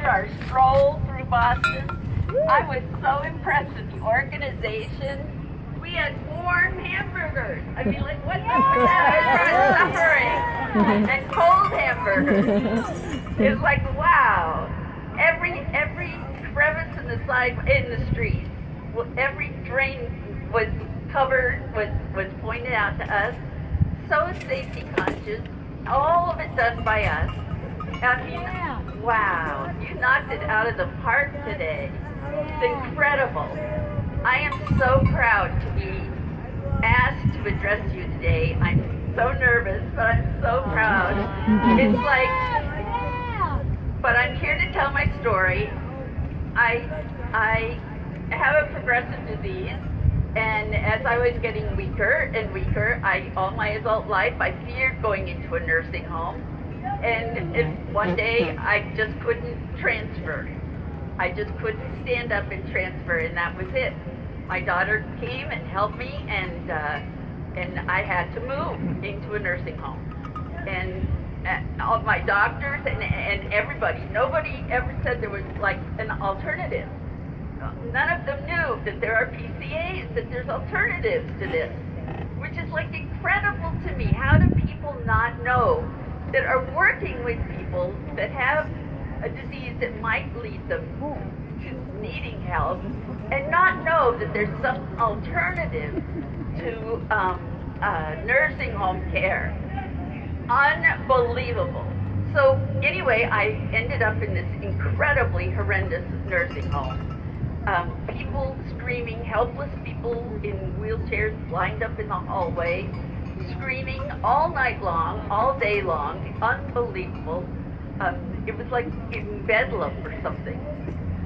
continued our stroll through Boston. I was so impressed with the organization. We had warm hamburgers. I mean, like, what's up with that? We're suffering. And cold hamburgers. It was like, wow. Every crevice in the side, in the street, every drain was covered, was pointed out to us. So safety conscious. All of it done by us. I mean, wow. You knocked it out of the park today. It's incredible. I am so proud to be asked to address you today. I'm so nervous, but I'm so proud. It's like, but I'm here to tell my story. I have a progressive disease, and as I was getting weaker and weaker, all my adult life, I feared going into a nursing home. And one day, I just couldn't transfer. I just couldn't stand up and transfer, and that was it. My daughter came and helped me, and I had to move into a nursing home. And all my doctors and everybody, nobody ever said there was like an alternative. None of them knew that there are PCAs, that there's alternatives to this, which is like incredible to me. How do people not know that are working with people that have a disease that might lead them to needing help, and not know that there's some alternative to nursing home care? Unbelievable. So anyway, I ended up in this incredibly horrendous nursing home. People screaming, helpless people in wheelchairs lined up in the hallway, screaming all night long, all day long. Unbelievable. It was like in bedlam or something.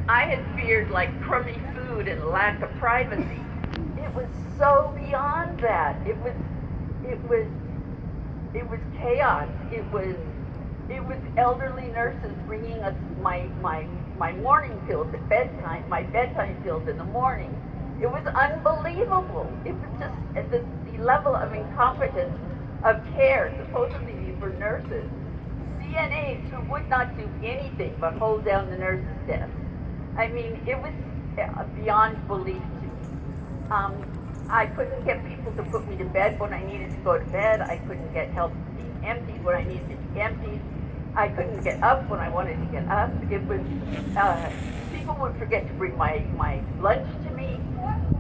I had feared like crummy food and lack of privacy. It was so beyond that. It was chaos. It was elderly nurses bringing us my morning pills at bedtime, my bedtime pills in the morning. It was unbelievable. It was just at the level of incompetence of care. Supposedly these were nurses, CNAs who would not do anything but hold down the nurse's desk. I mean, it was beyond belief to me. I couldn't get people to put me to bed when I needed to go to bed. I couldn't get help being emptied when I needed to be emptied. I couldn't get up when I wanted to get up. It was, people would forget to bring my lunch to me.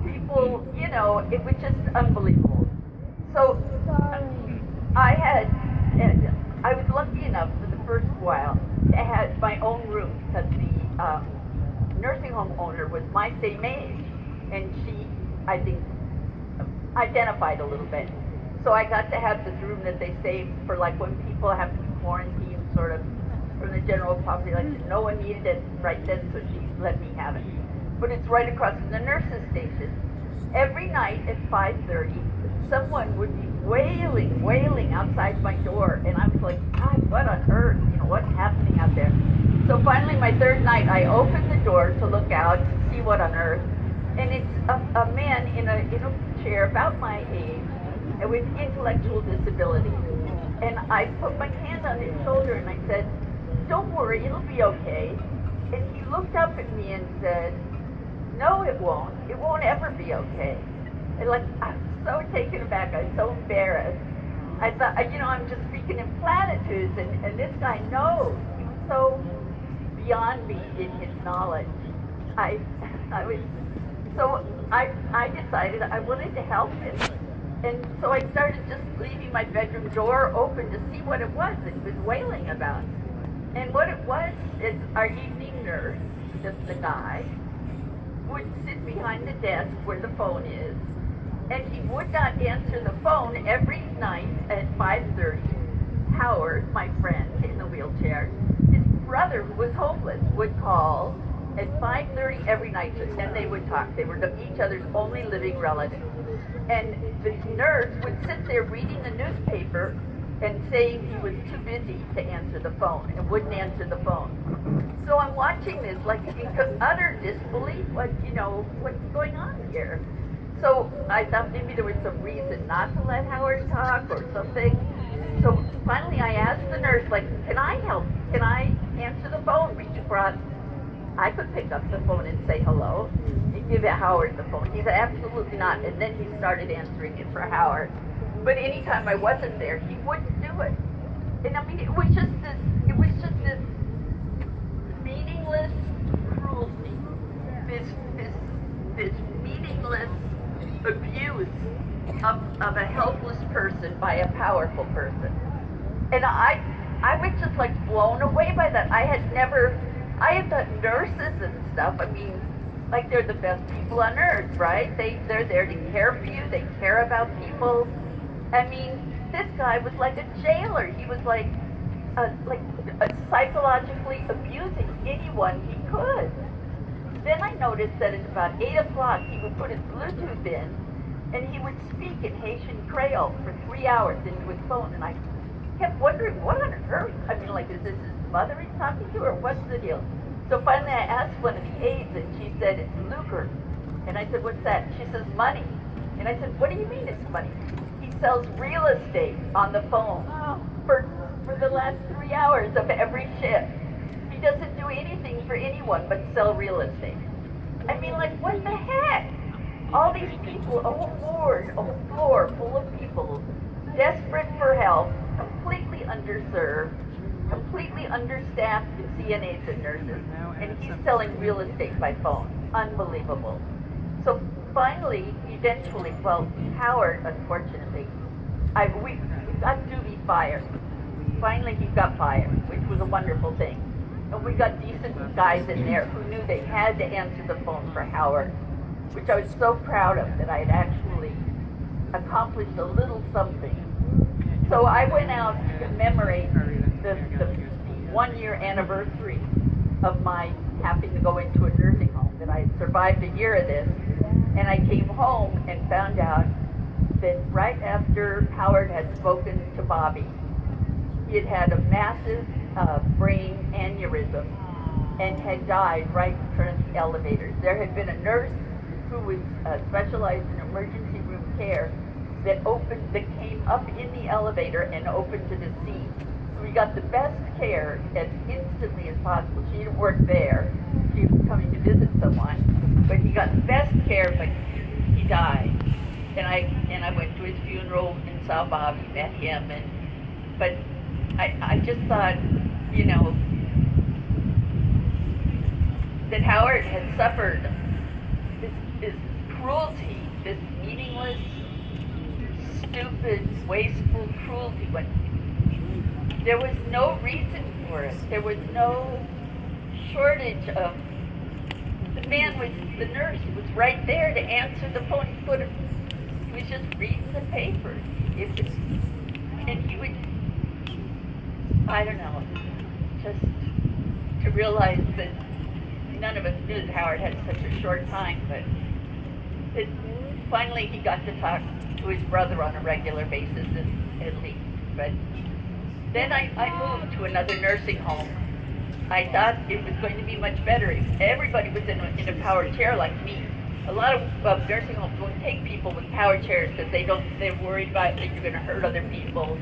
People, you know, it was just unbelievable. So I was lucky enough for the first while to have my own room, because the nursing home owner was my same age, and she, I think, identified a little bit. So I got to have this room that they saved for like when people have to be quarantined sort of from the general population. No one needed it right then, so she let me have it. But it's right across from the nurses' station. Every night at 5:30, someone would be wailing outside my door, and I was like, God, what on earth? You know, what's happening out there? So finally, my third night, I opened the door to look out to see what on earth, and it's a man in a chair about my age and with intellectual disability. And I put my hand on his shoulder and I said, don't worry, it'll be okay. And he looked up at me and said, no, it won't. It won't ever be okay. And like, I was so taken aback. I was so embarrassed. I thought, you know, I'm just speaking in platitudes, and this guy knows. He was so beyond me in his knowledge. I decided I wanted to help him. And so I started just leaving my bedroom door open to see what it was that he was wailing about. And what it was is our evening nurse, just a guy, would sit behind the desk where the phone is, and he would not answer the phone every night at 5:30. Howard, my friend in the wheelchair, his brother, who was homeless, would call at 5:30 every night, and they would talk. They were each other's only living relatives. And the nurse would sit there reading the newspaper and saying he was too busy to answer the phone and wouldn't answer the phone. So I'm watching this like in utter disbelief, what's going on here? So I thought maybe there was some reason not to let Howard talk or something. So finally I asked the nurse, like, can I help? Can I answer the phone, reach across. I could pick up the phone and say hello and give Howard the phone. He said, absolutely not. And then he started answering it for Howard. But anytime I wasn't there, he wouldn't do it. And I mean, it was just this meaningless cruelty, this meaningless abuse of a helpless person by a powerful person. And I was just like blown away by that. I had thought nurses and stuff, I mean, like they're the best people on earth, right? They're there to care for you, they care about people. I mean, this guy was like a jailer. He was like psychologically abusing anyone he could. Then I noticed that at about 8 o'clock, he would put his Bluetooth in, and he would speak in Haitian Creole for 3 hours into his phone, and I kept wondering, what on earth? I mean, like, is this his mother he's talking to, or what's the deal? So finally I asked one of the aides, and she said, it's lucre. And I said, what's that? She says, money. And I said, what do you mean it's money? He sells real estate on the phone for the last 3 hours of every shift. He doesn't do anything for anyone but sell real estate. I mean, like, what the heck? All these people, a whole floor full of people, desperate for help, completely underserved, completely understaffed with CNAs and nurses, and he's selling real estate by phone. Unbelievable. So finally, eventually, well, Howard, unfortunately, we got Doobie fired. Finally, he got fired, which was a wonderful thing. And we got decent guys in there who knew they had to answer the phone for Howard, which I was so proud of, that I had actually accomplished a little something. So I went out to commemorate the 1-year anniversary of my having to go into a nursing home, that I had survived a year of this. And I came home and found out that right after Howard had spoken to Bobby, he had had a massive brain aneurysm and had died right in front of the elevators. There had been a nurse who was specialized in emergency room care that came up in the elevator and opened to the scene. So we got the best care as instantly as possible. She didn't work there. She was coming to visit someone, but he got the best care, but he died. And I went to his funeral and saw Bobby, met him, but I just thought, you know, that Howard had suffered this cruelty, this meaningless, stupid, wasteful cruelty when there was no reason for it. There was no shortage of. The man was, the nurse was right there to answer the phone. He was just reading the papers. And he would, I don't know, just to realize that none of us knew that Howard had such a short time, but that finally he got to talk to his brother on a regular basis, at least. But then I moved to another nursing home. I thought it was going to be much better if everybody was in a power chair like me. A lot of nursing homes won't take people with power chairs because they're worried about that you're going to hurt other people.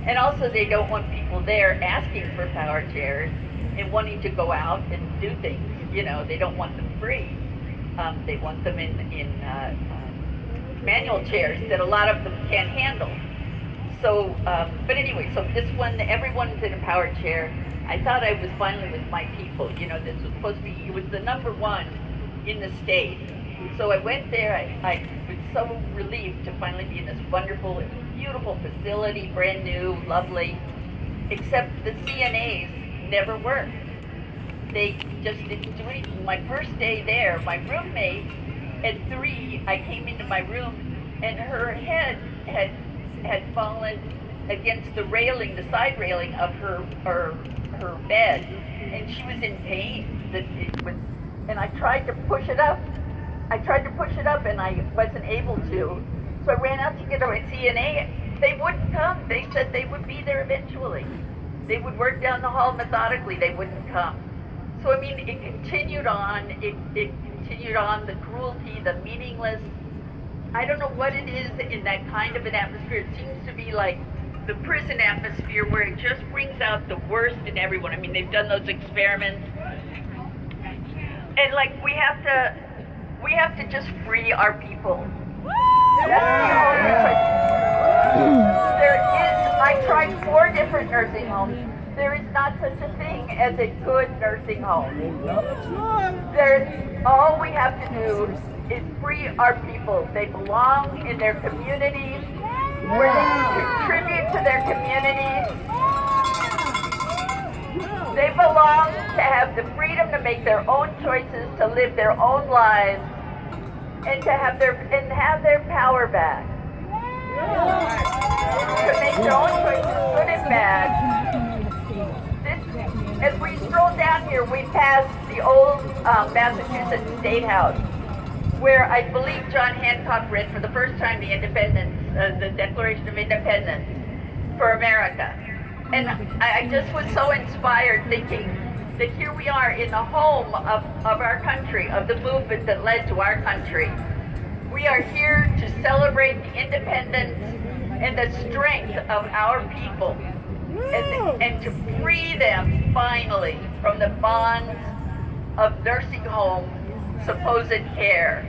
And also they don't want people there asking for power chairs and wanting to go out and do things. You know, they don't want them free. They want them in manual chairs that a lot of them can't handle. So, but anyway, so this one, everyone's in a power chair. I thought I was finally with my people. You know, this was supposed to be, it was the #1 in the state. So I went there. I was so relieved to finally be in this wonderful, beautiful facility, brand new, lovely, except the CNAs never worked. They just didn't do anything. My first day there, my roommate, at 3, I came into my room and her head had fallen against the railing, the side railing of her bed, and she was in pain. And I tried to push it up. And I wasn't able to. So I ran out to get her CNA. They wouldn't come. They said they would be there eventually. They would work down the hall methodically. They wouldn't come. So I mean, it continued on. It continued on. The cruelty, the meaningless. I don't know what it is in that kind of an atmosphere. It seems to be like the prison atmosphere where it just brings out the worst in everyone. I mean, they've done those experiments, and like we have to just free our people. That's the only choice. There is. I tried 4 different nursing homes. There is not such a thing as a good nursing home. All we have to do is free our people. They belong in their communities, where they can contribute to their communities. They belong to have the freedom to make their own choices, to live their own lives, and to have their power back. To make their own choices, good and bad. As we stroll down here, we pass the old Massachusetts State House, where I believe John Hancock read for the first time the the Declaration of Independence for America. And I just was so inspired thinking that here we are in the home of our country, of the movement that led to our country. We are here to celebrate the independence and the strength of our people, and to free them finally from the bonds of nursing home supposed care.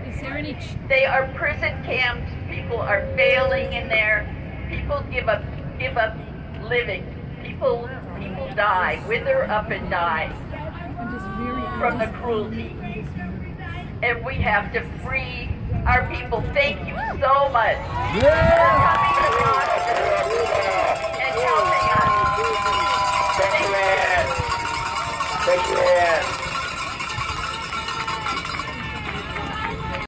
They are prison camps. People are failing in there. People give up living. People die, wither up and die from the cruelty. And we have to free our people. Thank you so much.